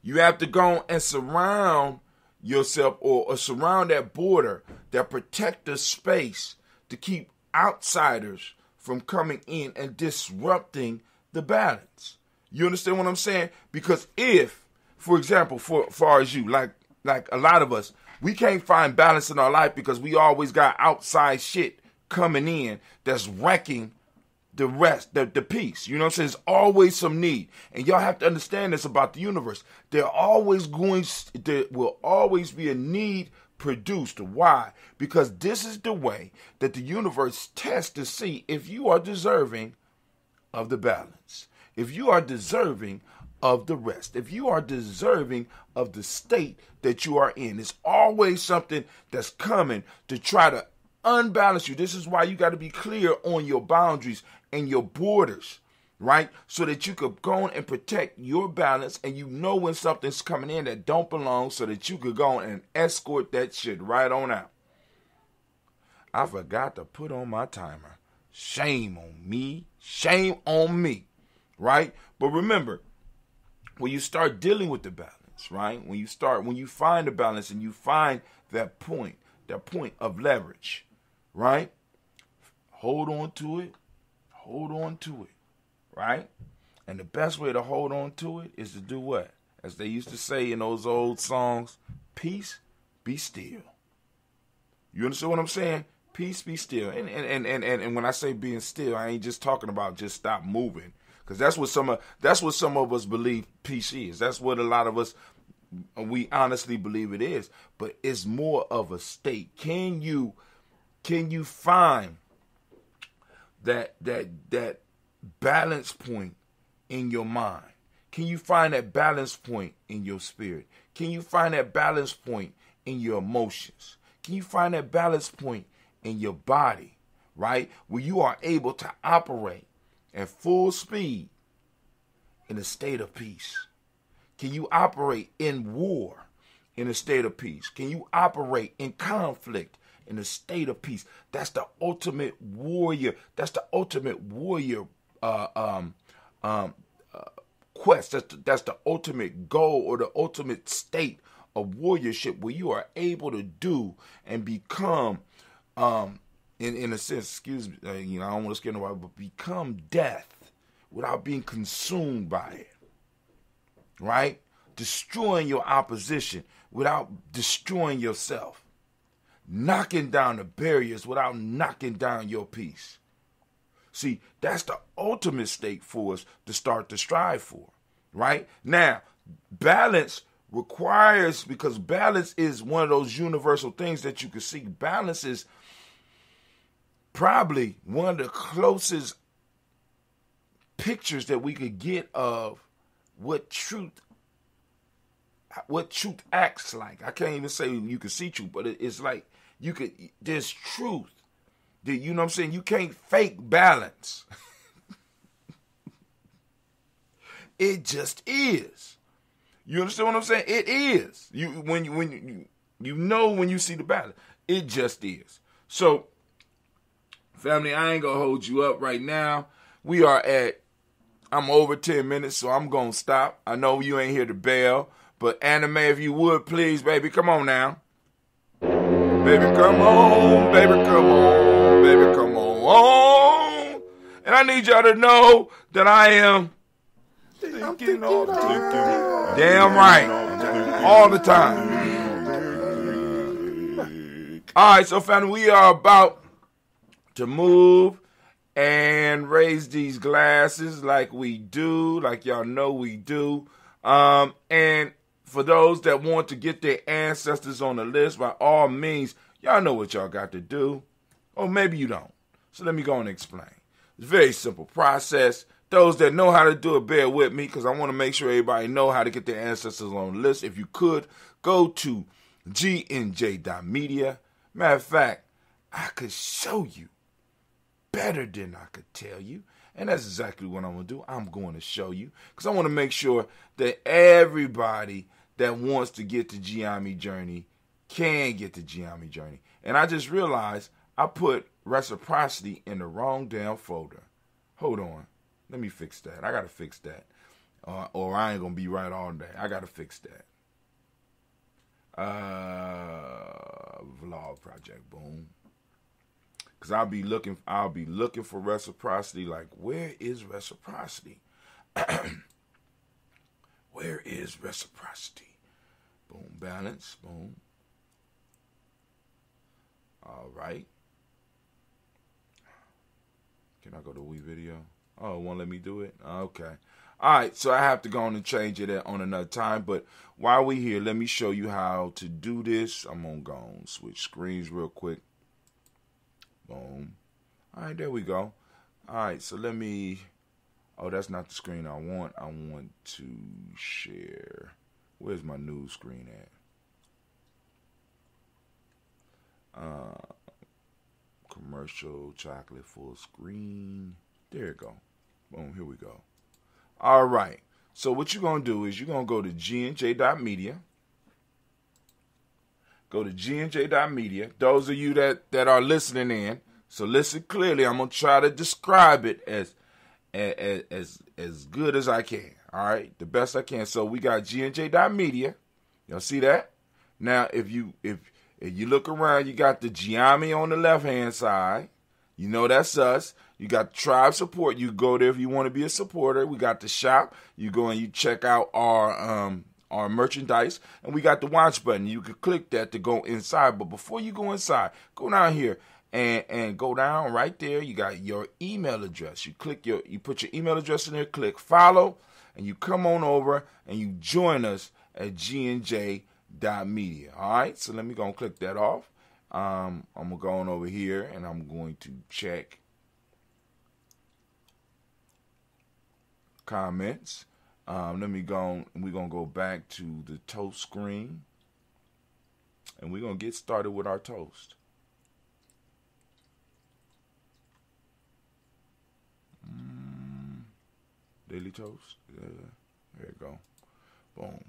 [SPEAKER 2] You have to go and surround yourself or surround that border, that protective space to keep outsiders from coming in and disrupting the balance. You understand what I'm saying? Because if, for example, for far as you, like a lot of us, we can't find balance in our life because we always got outside shit coming in that's wrecking the rest, the peace. You know what I'm saying? There's always some need. And y'all have to understand this about the universe. There will always be a need produced. Why? Because this is the way that the universe tests to see if you are deserving of the balance, if you are deserving of the rest, if you are deserving of the state that you are in. It's always something that's coming to try to unbalance you. This is why you got to be clear on your boundaries and your borders, right? So that you could go on and protect your balance, and you know when something's coming in that don't belong, so that you could go on and escort that shit right on out. I forgot to put on my timer. Shame on me. Shame on me, right? But remember, when you start dealing with the balance, right? When you find the balance and you find that point of leverage, right? Hold on to it. Hold on to it, right? And the best way to hold on to it is to do what? As they used to say in those old songs, peace, be still. You understand what I'm saying? Peace, be still. And when I say being still, I ain't just talking about just stop moving, because that's what some of us believe peace is. That's what a lot of us, we honestly believe it is. But it's more of a state. Can you find that balance point in your mind? Can you find that balance point in your spirit? Can you find that balance point in your emotions? Can you find that balance point in your body, right? Where you are able to operate at full speed in a state of peace. Can you operate in war in a state of peace? Can you operate in conflict in a state of peace? That's the ultimate warrior. That's the ultimate warrior quest. That's the ultimate goal, or the ultimate state of warriorship, where you are able to do and become, in a sense, excuse me, I don't want to scare nobody, but become death without being consumed by it, right? Destroying your opposition without destroying yourself. Knocking down the barriers without knocking down your peace. See, that's the ultimate state for us to start to strive for, right? Now, balance requires, because balance is one of those universal things that you can see. Balance is probably one of the closest pictures that we could get of what truth acts like. I can't even say you can see truth, but it's like there's truth. You know what I'm saying? You can't fake balance. It just is. You understand what I'm saying? It is. When you see the balance, it just is. So, family, I ain't gonna hold you up right now. I'm over 10 minutes, so I'm gonna stop. I know you ain't here to bail, but Anime, if you would, please, baby, come on now. Baby, come on, baby, come on, baby, come on. And I need y'all to know that I am thinking. Damn right. All the time. All right, so family, we are about to move and raise these glasses like we do, like y'all know we do. And for those that want to get their ancestors on the list, by all means, y'all know what y'all got to do. Or maybe you don't. So let me go and explain. It's a very simple process. Those that know how to do it, bear with me, because I want to make sure everybody know how to get their ancestors on the list. If you could, go to gnj.media. Matter of fact, I could show you better than I could tell you. And that's exactly what I'm going to do. I'm going to show you, because I want to make sure that everybody that wants to get the Gye-Nyame journey can get the Gye-Nyame journey. And I just realized I put reciprocity in the wrong damn folder. Hold on. Let me fix that. I got to fix that. Or I ain't going to be right all day. I got to fix that. Vlog project, boom. Because I'll be looking for reciprocity. Like, where is reciprocity? Where is reciprocity? Boom, balance, boom. All right. Can I go to WeVideo? Oh, it won't let me do it? Okay. All right, so I have to go on and change it on another time. But while we're here, let me show you how to do this. I'm going to go and switch screens real quick. Boom. All right, there we go. All right, so let me... Oh, that's not the screen I want. I want to share. Where's my news screen at? Commercial, chocolate, full screen. There you go. Boom, here we go. All right. So what you're going to do is you're going to go to gnj.media. Go to gnj.media. Those of you that are listening in, so listen clearly. I'm going to try to describe it as good as I can. All right? The best I can. So we got gnj.media. Y'all see that? Now, if you look around, you got the Gye-Nyame on the left-hand side. You know that's us. You got tribe support. You go there if you want to be a supporter. We got the shop. You go and you check out our merchandise. And we got the watch button. You can click that to go inside. But before you go inside, go down here and go down right there. You got your email address. You put your email address in there, click follow, and you come on over and you join us at gnj.media. All right, so let me go and click that off. I'm going to go on over here and I'm going to check comments. Let me go, we're going to go back to the toast screen and we're going to get started with our toast. Daily toast. There you go. Boom.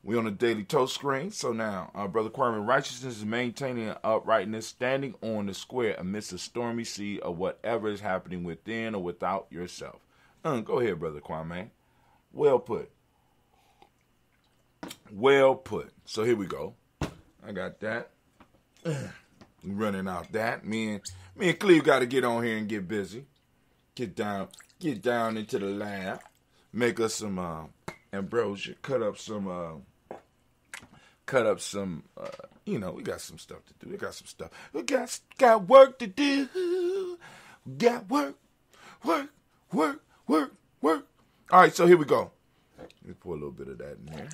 [SPEAKER 2] We on the daily toast screen. So now, Brother Kwame, righteousness is maintaining uprightness, standing on the square amidst a stormy sea of whatever is happening within or without yourself. Go ahead, Brother Kwame. Well put. Well put. So here we go. I got that. Running out that. Me and Cleve got to get on here and get busy. Get down into the lab. Make us some ambrosia. Cut up some, we got some stuff to do. We got some stuff. We got work to do. We got work. All right, so here we go. Let me pour a little bit of that in there.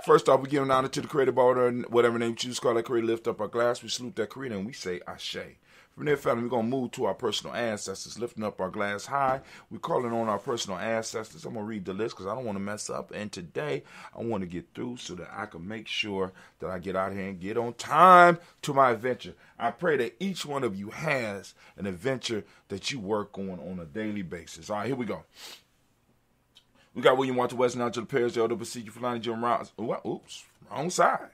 [SPEAKER 2] First off, we give an honor to the creative order, whatever name you choose, call that creator, lift up our glass, we salute that creator, and we say Ashe. From there, family, we're going to move to our personal ancestors, lifting up our glass high. We're calling on our personal ancestors. I'm going to read the list because I don't want to mess up. And today, I want to get through so that I can make sure that I get out here and get on time to my adventure. I pray that each one of you has an adventure that you work on a daily basis. All right, here we go. We got William Walter West, Nigel Perez, Elder Basiki, Fulani, Jim Ross. Oops, wrong side.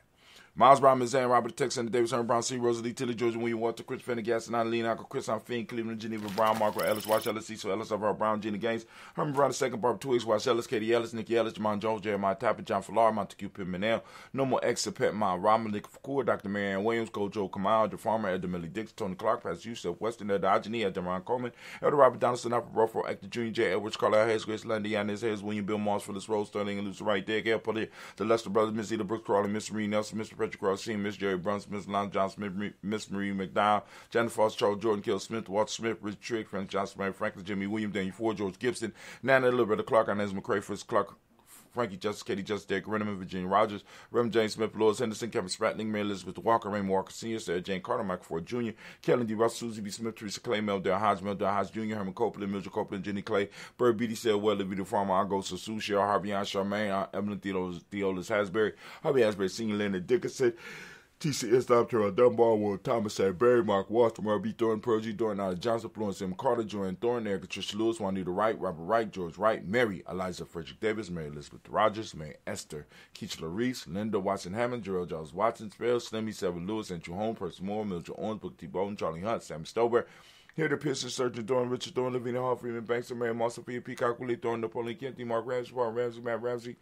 [SPEAKER 2] Miles Brown, Ms. Zan, Robert Tex, Senator Davis, Herman Brown, C. Rosalie, Tilly, Georgia, William Walter, Chris Fennegas, and Lean Uncle, Chris Finn, Cleveland, Geneva, Brown, Margaret Ellis, Wash Ellis, Cecil Ellis, Overall Brown, Gina Gaines, Herman Brown II, Barbara Twigs, Wash Ellis, Katie Ellis, Nikki Ellis, Jamon Jones, Jeremiah Tapper, John Fallar, Montague Pimenel, No More Ex-Pet, Mile, Robin, Nick Fakur, Dr. Marianne Williams, Gojo Kamal, The Farmer, Elder Millie Dix, Tony Clark, Pastor Yusuf, Weston, Elder Ajani, Elder Ron Coleman, Elder Robert Donaldson, Alfred Ruffalo, Actor Junior, J. Edwards, Carlisle Hayes, Grace Lundy, Yanez Hayes, William Bill Moss, Phyllis Rose, Sterling, and Lucy Wright, Derek L. Pulley, the Lester Brothers, Miss Eda Brooks, Crawley, Miss Marie Nelson, Mr. Patrick Cross, Miss Jerry Brunson, Miss Lon Johnson, Miss Marie McDowell, Jennifer Foster, Charles Jordan, Kill Smith, Walter Smith, Rich Trigg, Frank Johnson, Mary Franklin, Jimmy William, Daniel Ford, George Gibson, Nana Elizabeth Clark, Inez McCray, Fritz Clark, Frankie Justice, Katie Justice, Derek Renneman, Virginia Rogers, Reverend James Smith, Lois Henderson, Kevin Spratling, Mary Elizabeth Walker, Raymond Walker Sr., Sarah Jane Carter, Michael Ford Jr., Kellen D. Russell, Susie B. Smith, Teresa Clay, Mel Del Hodge Jr., Herman Copeland, Mildred Copeland, Jenny Clay, Bird Beatty, Sale Well, Livy the Farmer, Argo Sasu, Cheryl Harvey, Charmaine, Evelyn Theolis Hasbury, Harvey Hasbury, Senior Leonard Dickinson, T.C. Islam, Terrell Dunbar, Will Thomas, St. Barry, Mark Walton, Robbie Thorne, Pergy, Dorn, Nada Johnson, Florence M. Carter, Joanne Thorne, Erica Tricia Lewis, Juanita Wright, Robert Wright, George Wright, Mary, Eliza Frederick Davis, Mary Elizabeth Rogers, Mary Esther, Keachla Reese, Linda Watson Hammond, Gerald Giles Watson, Spell, Slimmy, Seven Lewis, Andrew Holmes, Percy Moore, Mildred Owens, Booker T. Bolton, Charlie Hunt, Sam Stover, Hilda Pearson, Surgeon Thorne, Richard Thorne, Lavina Hall, Freeman Banks, Mary Moss, Sophia Peacock, Willie Thorne, Napoleon Kennedy, Mark Ramsey, Paul Ramsey, Matt Ramsey,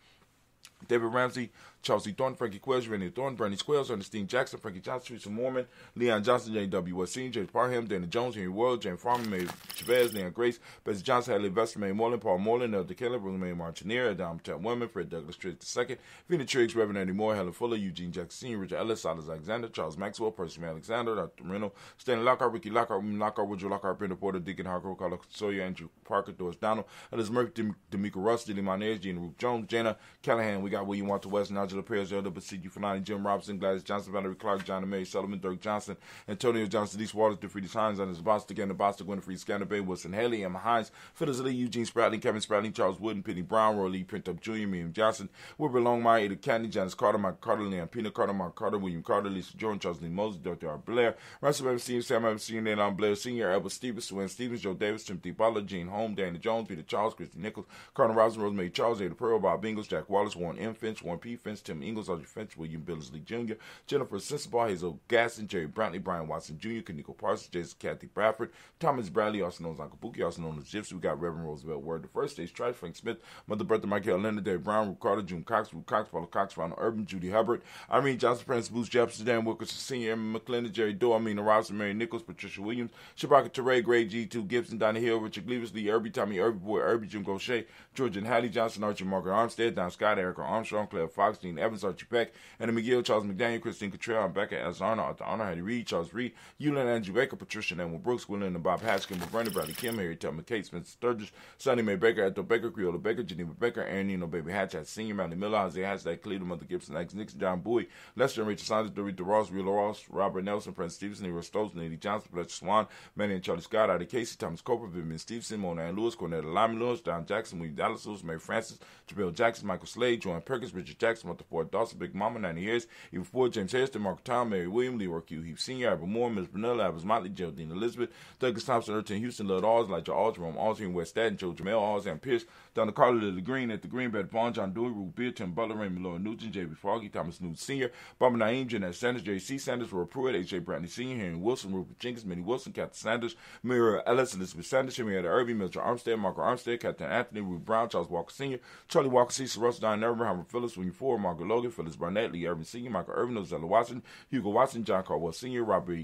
[SPEAKER 2] David Ramsey, Charles E. Thorne, Frankie Quells, Rennie Thorne, Bernie Squales, Ernestine Jackson, Frankie Johnson, Teresa Mormon, Leon Johnson, J.W. Westin, James Parham, Dana Jones, Henry World, James Farmer, May Chavez, Leon Grace, Bessie Johnson, Hadley Vester, May Moreland, Paul Moreland, Elder Keller, Bruce May Martineer, Adam Ted Women, Fred Douglas Triggs II, Vina Triggs, Reverend Eddie Moore, Helen Fuller, Eugene Jackson Sr., Richard Ellis, Silas Alexander, Charles Maxwell, Percy Alexander, Dr. Reno, Stanley Lockhart, Ricky Lockhart, William Lockhart, Woodrow Lockhart, Brenda Porter, Deacon Harker, Carla Sawyer, Andrew Parker, Doris Donald, Ellis Murphy, D'Amico Russ, Dilly Monez, Gina Ruth Jones, Jana Callahan, we got William Walter West, Nigel Perez, Elder Basiki, Fanani, Jim Robinson, Gladys Johnson, Valerie Clark, John May, Sullivan, Dirk Johnson, Antonio Johnson, Denise Waters, DeFreedis Hines, Anders Bostic, Anna Bostic, Winifred Scanner Bay, Wilson Haley, Emma Hines, Phyllis Lee, Eugene Spratling, Kevin Spratling, Charles Wooden, Penny Brown, Roy Lee, Print Up Jr., Miriam Johnson, Wilbur Longmire, Ada Candy, Janice Carter, Mike Carter, Leon Pina Carter, Mark Carter, William Carter, Lisa Jordan, Charles Lee Moses, Dr. R. Blair, Russell Evans Sr., Sam Evans Sr., Leon Blair Sr., Albert Stevens, Swen Stevens, Joe Davis, Timothy Butler, Gene Holmes, Dana Jones, Peter Charles, Christy Nichols, Carter Rosen, Rosemary Charles, Ada Pearl, Bob Ingles, Jack Wallace, Warren M. Finch, Warren P. Finch, Tim Ingles, Audrey Finch, William Billingsley Jr., Jennifer Sensabaugh, Hazel Gasson, Jerry Brantley, Brian Watson Jr., Kaniko Parsons, Jason Kathy Bradford, Thomas Bradley, also known as Uncle Bookie, also known as Gypsy. We got Reverend Roosevelt Word, the First Stage Trice, Frank Smith, Mother Bertha, Michael Leonard, Dave Brown, Ruth Carter, June Cox, Ruth Cox, Paula Cox, Ronald Urban, Judy Hubbard, Irene Johnson, Prince Booth Jefferson, Dan Wilkerson Sr., Emma McClendon, Jerry Doe, Amina Robinson, Mary Nichols, Patricia Williams, Shabaka Teray, Greg G2, Gibson, Donnie Hill, Richard Gleavis, Lee Irby, Tommy Irby, Boy Irby, Jim Gaucher, George and Hattie Johnson, Archie Margaret Armstead, Don Scott, Erica Armstrong, Claire Fox, Dean Evans, Archie Peck, Anna McGill, Charles McDaniel, Christine Cottrell, Becca Azarna, Arthur Honor, Hattie Reed, Charles Reed, Eulin Andrew Baker, Patricia Namal Brooks, William and Bob Haskins, Bernie Bradley Kim, Harry Tubman, Kate Spencer Sturgis, Sonny Mae Baker, Ethel Baker, Creola Baker, Geneva Baker, Aaron Nino, Baby Hatchet Senior, Manly Miller, Isaiah Hashtag, Cleveland, Mother Gibson, X Nixon, John Bowie, Lester and Rachel Saunders, Dorita Ross, Wheeler Ross, Robert Nelson, Prince Stevenson, Nero Stokes, Lady Johnson, Fletcher Swan, Manny and Charlie Scott, Ida Casey, Thomas Cooper, Vivian Stevenson, Mona Ann Lewis, Cornetta Lyman Lewis, Don Jackson, William Dallas Lewis, Mary Francis, Jabel Jackson, Michael Slade, Joanne Perkins, Richard Jackson, Martha Ford Dawson, Big Mama, 90 years, Eva Ford, James Hairston, Mark Tom, Mary William, Leroy Q. Heath Sr., Albert Moore, Ms. Brunella, Albert Motley, Geraldine Elizabeth, Douglas Thompson, Erton Houston, Lord Alls, Elijah Alls, Jerome Alls, here in West Staten, Joe Jamel Alls, and Pierce, Donna Carter, Lily Green, at the Green Bed Bond, John Dewey, Ruth Beard, Tim Butler, Raymond Lloyd Nugent, J.B. Froggy, Thomas Newton Sr., Barbara Naeem, Jeanette Sanders, J.C. Sanders, Roy Pruitt, H.J. Brantley Sr., Henry Wilson, Rupert Jenkins, Minnie Wilson, Captain Sanders, Mira Ellis, Elizabeth Sanders, Henrietta Irby, Mildred Armstead, Margaret Armstead, Captain Anthony, Ruth Brown, Charles Walker Sr., Charlie Walker Cecil Russell, Don Irvin, Howard Phillips, William Ford, Margaret Logan, Phyllis Barnett, Lee Irvin Sr., Michael Irvin, Ozella Watson, Hugo Watson, John Caldwell Sr., Robert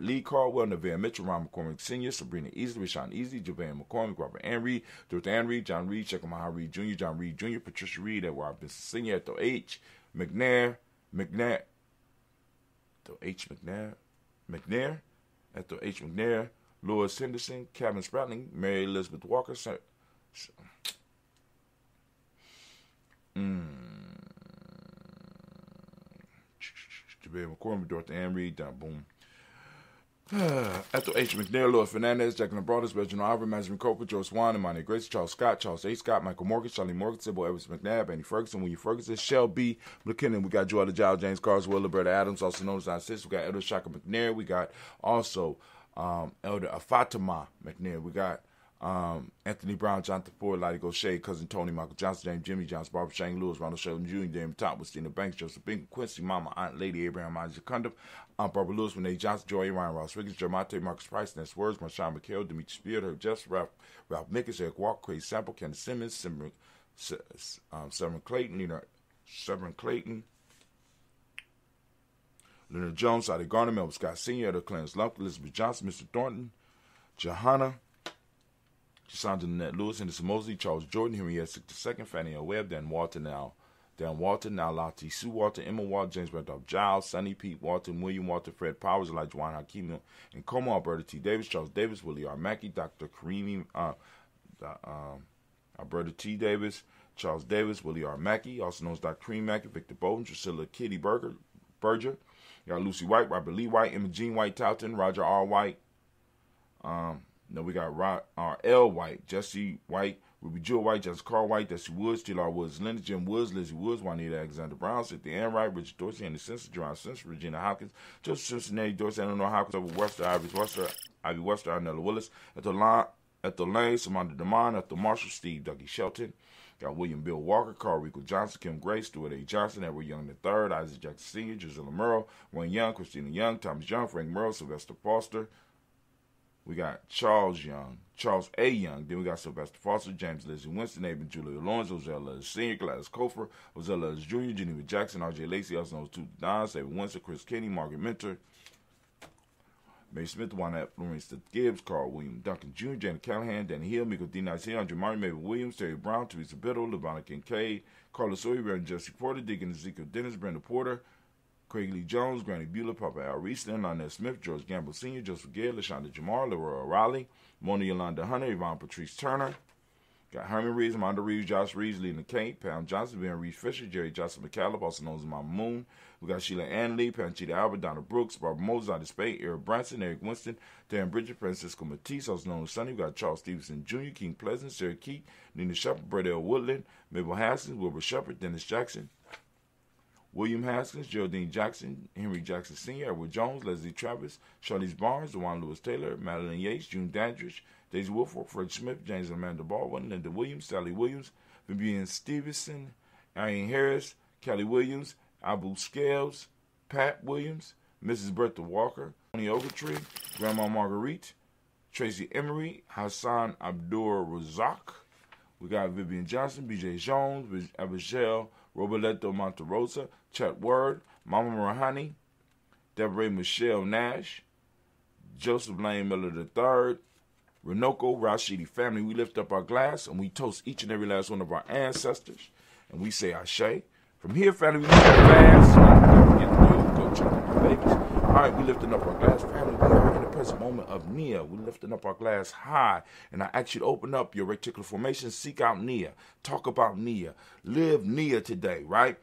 [SPEAKER 2] Lee Caldwell, Neville Mitchell, Ron McCormick Sr., Sabrina Easley, Rashawn Easley, Jovan McCormick, Robert Ann Reed, Dorothy Ann Reed, John Reed, Shekamaha Reed Jr., John Reed Jr., Patricia Reed, Edward Benson Sr., Ethel H. McNair, Ethel H. McNair, Lois Henderson, Kevin Spratling, Mary Elizabeth Walker, Jabez McCormick, Dorothy Ann Reed, down, boom. Ethel H. McNair, Lord Fernandez, Jack and the Brothers, Reginald Iver, Benjamin Coker, Joe Swan, Imani Grace, Charles Scott, Charles A. Scott, Michael Morgan, Charlie Morgan, Sybil Evans McNabb, Annie Ferguson, William Ferguson, Shell B. McKinnon. We got Joella Giles, James Carswell, Roberta Adams, also known as our sister. We got Elder Shaka McNair. We got also Elder Fatima McNair. We got Anthony Brown, Jonathan Ford, Lottie Gaucher, Cousin Tony, Michael Johnson, James Jimmy Johnson, Barbara Shane Lewis, Ronald Sheldon Jr., James Top, Christina Banks, Joseph Bingham, Quincy, Mama, Aunt Lady Abraham, Isaac Cundiff, Aunt Barbara Lewis, Renee Johnson, Joy Ryan, Ross Riggins, Jermonte, Marcus Price, Ness Words, Marshawn McHale, Demetrius Beard, Herb Jeffs, Ralph Mickens, Eric Walker, Crazy Sample, Ken Simmons, Severn Clayton, Leonard Jones, Adi Garner, Melvin Scott Sr., Edward Clarence Lumpkin, Elizabeth Johnson, Mr. Thornton, Johanna, Sandra Lynette Lewis, Henderson Mosley, Charles Jordan, Henry S. II, Fannie L. Webb, Dan Walton, now Lottie Sue Walton, Emma Walton, James Randolph Giles, Sonny Pete Walton, William Walton, Fred Powers, Elijah Juan Hakeem, and Como, Alberta T. Davis, Charles Davis, Willie R. Mackey, Dr. Karimi, Alberta T. Davis, Charles Davis, Willie R. Mackey, also known as Dr. Kareem Mackey, Victor Bowden, Drusilla Kitty Berger, you got Lucy White, Robert Lee White, Emma Jean White, Towton, Roger R. White, we got L. White, Jesse White, Ruby Jewel White, Jessica Carl White, Desi Woods, T.L.R. Woods, Linda, Jim Woods, Lizzie Woods, Juanita Alexander Brown, Cynthia Ann Wright, Richard Dorsey, Andy Simpson, Jerron Simpson, Regina Hopkins, Joseph Cincinnati, Dorsey, Eleanor Hopkins, over Wester, Ivy Wester, Arnella Willis, Ethel Lane, Samantha DeMond, Ethel Marshall, Steve Dougie Shelton. Got William Bill Walker, Carl Rico Johnson, Kim Gray, Stuart A. Johnson, Edward Young III, Isaac Jackson Sr., Gisela Merle, Wayne Young, Christina Young, Thomas Young, Frank Merle, Sylvester Foster. We got Charles A. Young. Then we got Sylvester Foster, James Lizzie Winston, Aben Julia Lawrence, Ozella Sr., Gladys Cofer, Ozella Jr., Geneva Jackson, R.J. Lacey, also known as Two Don, David Winston, Chris Kenny, Margaret Mentor, Mary Smith, Juanette Florence Gibbs, Carl William Duncan Jr., Janet Callahan, Danny Hill, Miko D. Nice Hill, Andre Martin, Mabel Williams, Terry Brown, Teresa Biddle, Levonna Kincaid, Carlos Sawyer, Reverend Jesse Porter, Deacon Ezekiel Dennis, Brenda Porter, Craig Lee Jones, Granny Bueller, Papa Al Reeston, Lionel Smith, George Gamble Sr., Joseph Gale, LaShonda Jamar, Leroy O'Reilly, Mona Yolanda Hunter, Yvonne Patrice Turner. Got Herman Reeves, Amanda Reeves, Josh Reeves, Lena Kate, Pam Johnson, Ben Reeves Fisher, Jerry Johnson McCallum, also known as Mama Moon. We got Sheila Ann Lee, Panchita Albert, Donna Brooks, Barbara Moses, Ida Spade, Eric Branson, Eric Winston, Dan Bridget, Francisco Matisse, also known as Sonny. We got Charles Stevenson Jr., King Pleasant, Sarah Keat, Nina Shepard, Brett L. Woodland, Mabel Haskins, Wilbur Shepard, Dennis Jackson, William Haskins, Geraldine Jackson, Henry Jackson Sr., Edward Jones, Leslie Travis, Charlize Barnes, Dewan Lewis Taylor, Madeline Yates, June Dandridge, Daisy Wolford, Fred Smith, James Amanda Baldwin, Linda Williams, Sally Williams, Vivian Stevenson, Ariane Harris, Kelly Williams, Abu Scales, Pat Williams, Mrs. Bertha Walker, Tony Ogletree, Grandma Marguerite, Tracy Emery, Hassan Abdur Razak. We got Vivian Johnson, BJ Jones, Abishel, Roberto Monterosa, Chet Word, Mama Rahani, Deborah Michelle Nash, Joseph Lane Miller III, Renoko Rashidi family. We lift up our glass and we toast each and every last one of our ancestors. And we say Ashe. From here, family, we lift up our glass. Go check on my babies. All right, we lifting up our glass. Family, we are in the present moment of Nia. We're lifting up our glass high. And I ask you to open up your reticular formation. Seek out Nia. Talk about Nia. Live Nia today, right?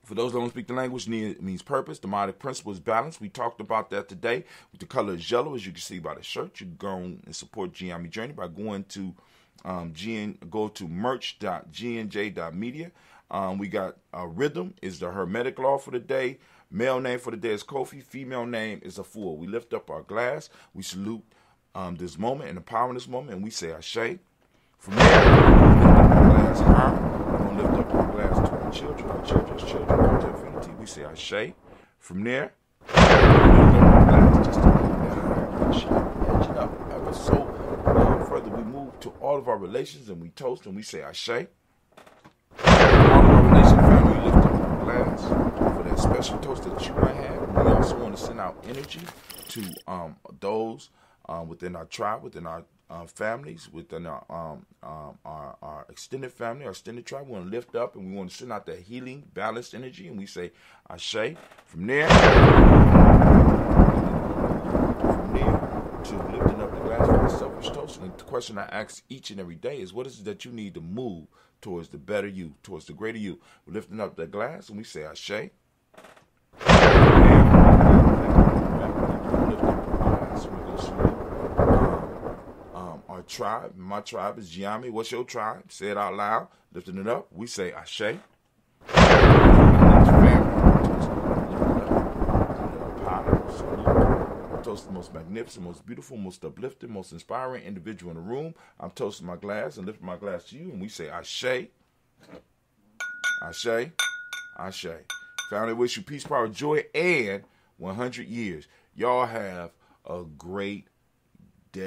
[SPEAKER 2] For those that don't speak the language, Nia means purpose. The demonic principle is balance. We talked about that today. The color is yellow, as you can see by the shirt. You can go and support Gye-Nyame Journey by going to merch.gnj.media. We got rhythm is the hermetic law for the day. Male name for the day is Kofi. Female name is a fool. We lift up our glass. We salute this moment and the power in this moment, and we say Ashe. From there, we lift up our glass high. We're going to lift up our glass to our children's children, to infinity. We say Ashe. From there, we lift up our glass just to edge it up ever so further. We move to all of our relations and we toast and we say Ashe. All of our relation family, we lift up our glass for that special toast that you might have. And we also want to send out energy to those within our tribe, within our families, within our extended family, our extended tribe. We want to lift up and we want to send out that healing, balanced energy, and we say Ashe. From there to lifting up the glass for the selfish toast, And the question I ask each and every day is, what is it that you need to move towards the better you, towards the greater you? We're lifting up that glass and we say, Ashe. Our tribe, my tribe is Gye-Nyame. What's your tribe? Say it out loud. Lifting it up, we say Ashe. I'm toasting the most magnificent, most beautiful, most uplifting, most inspiring individual in the room. I'm toasting my glass and lifting my glass to you, and we say Ashe. Ashe. Ashe. Family, wish you peace, power, joy, and 100 years. Y'all have a great day.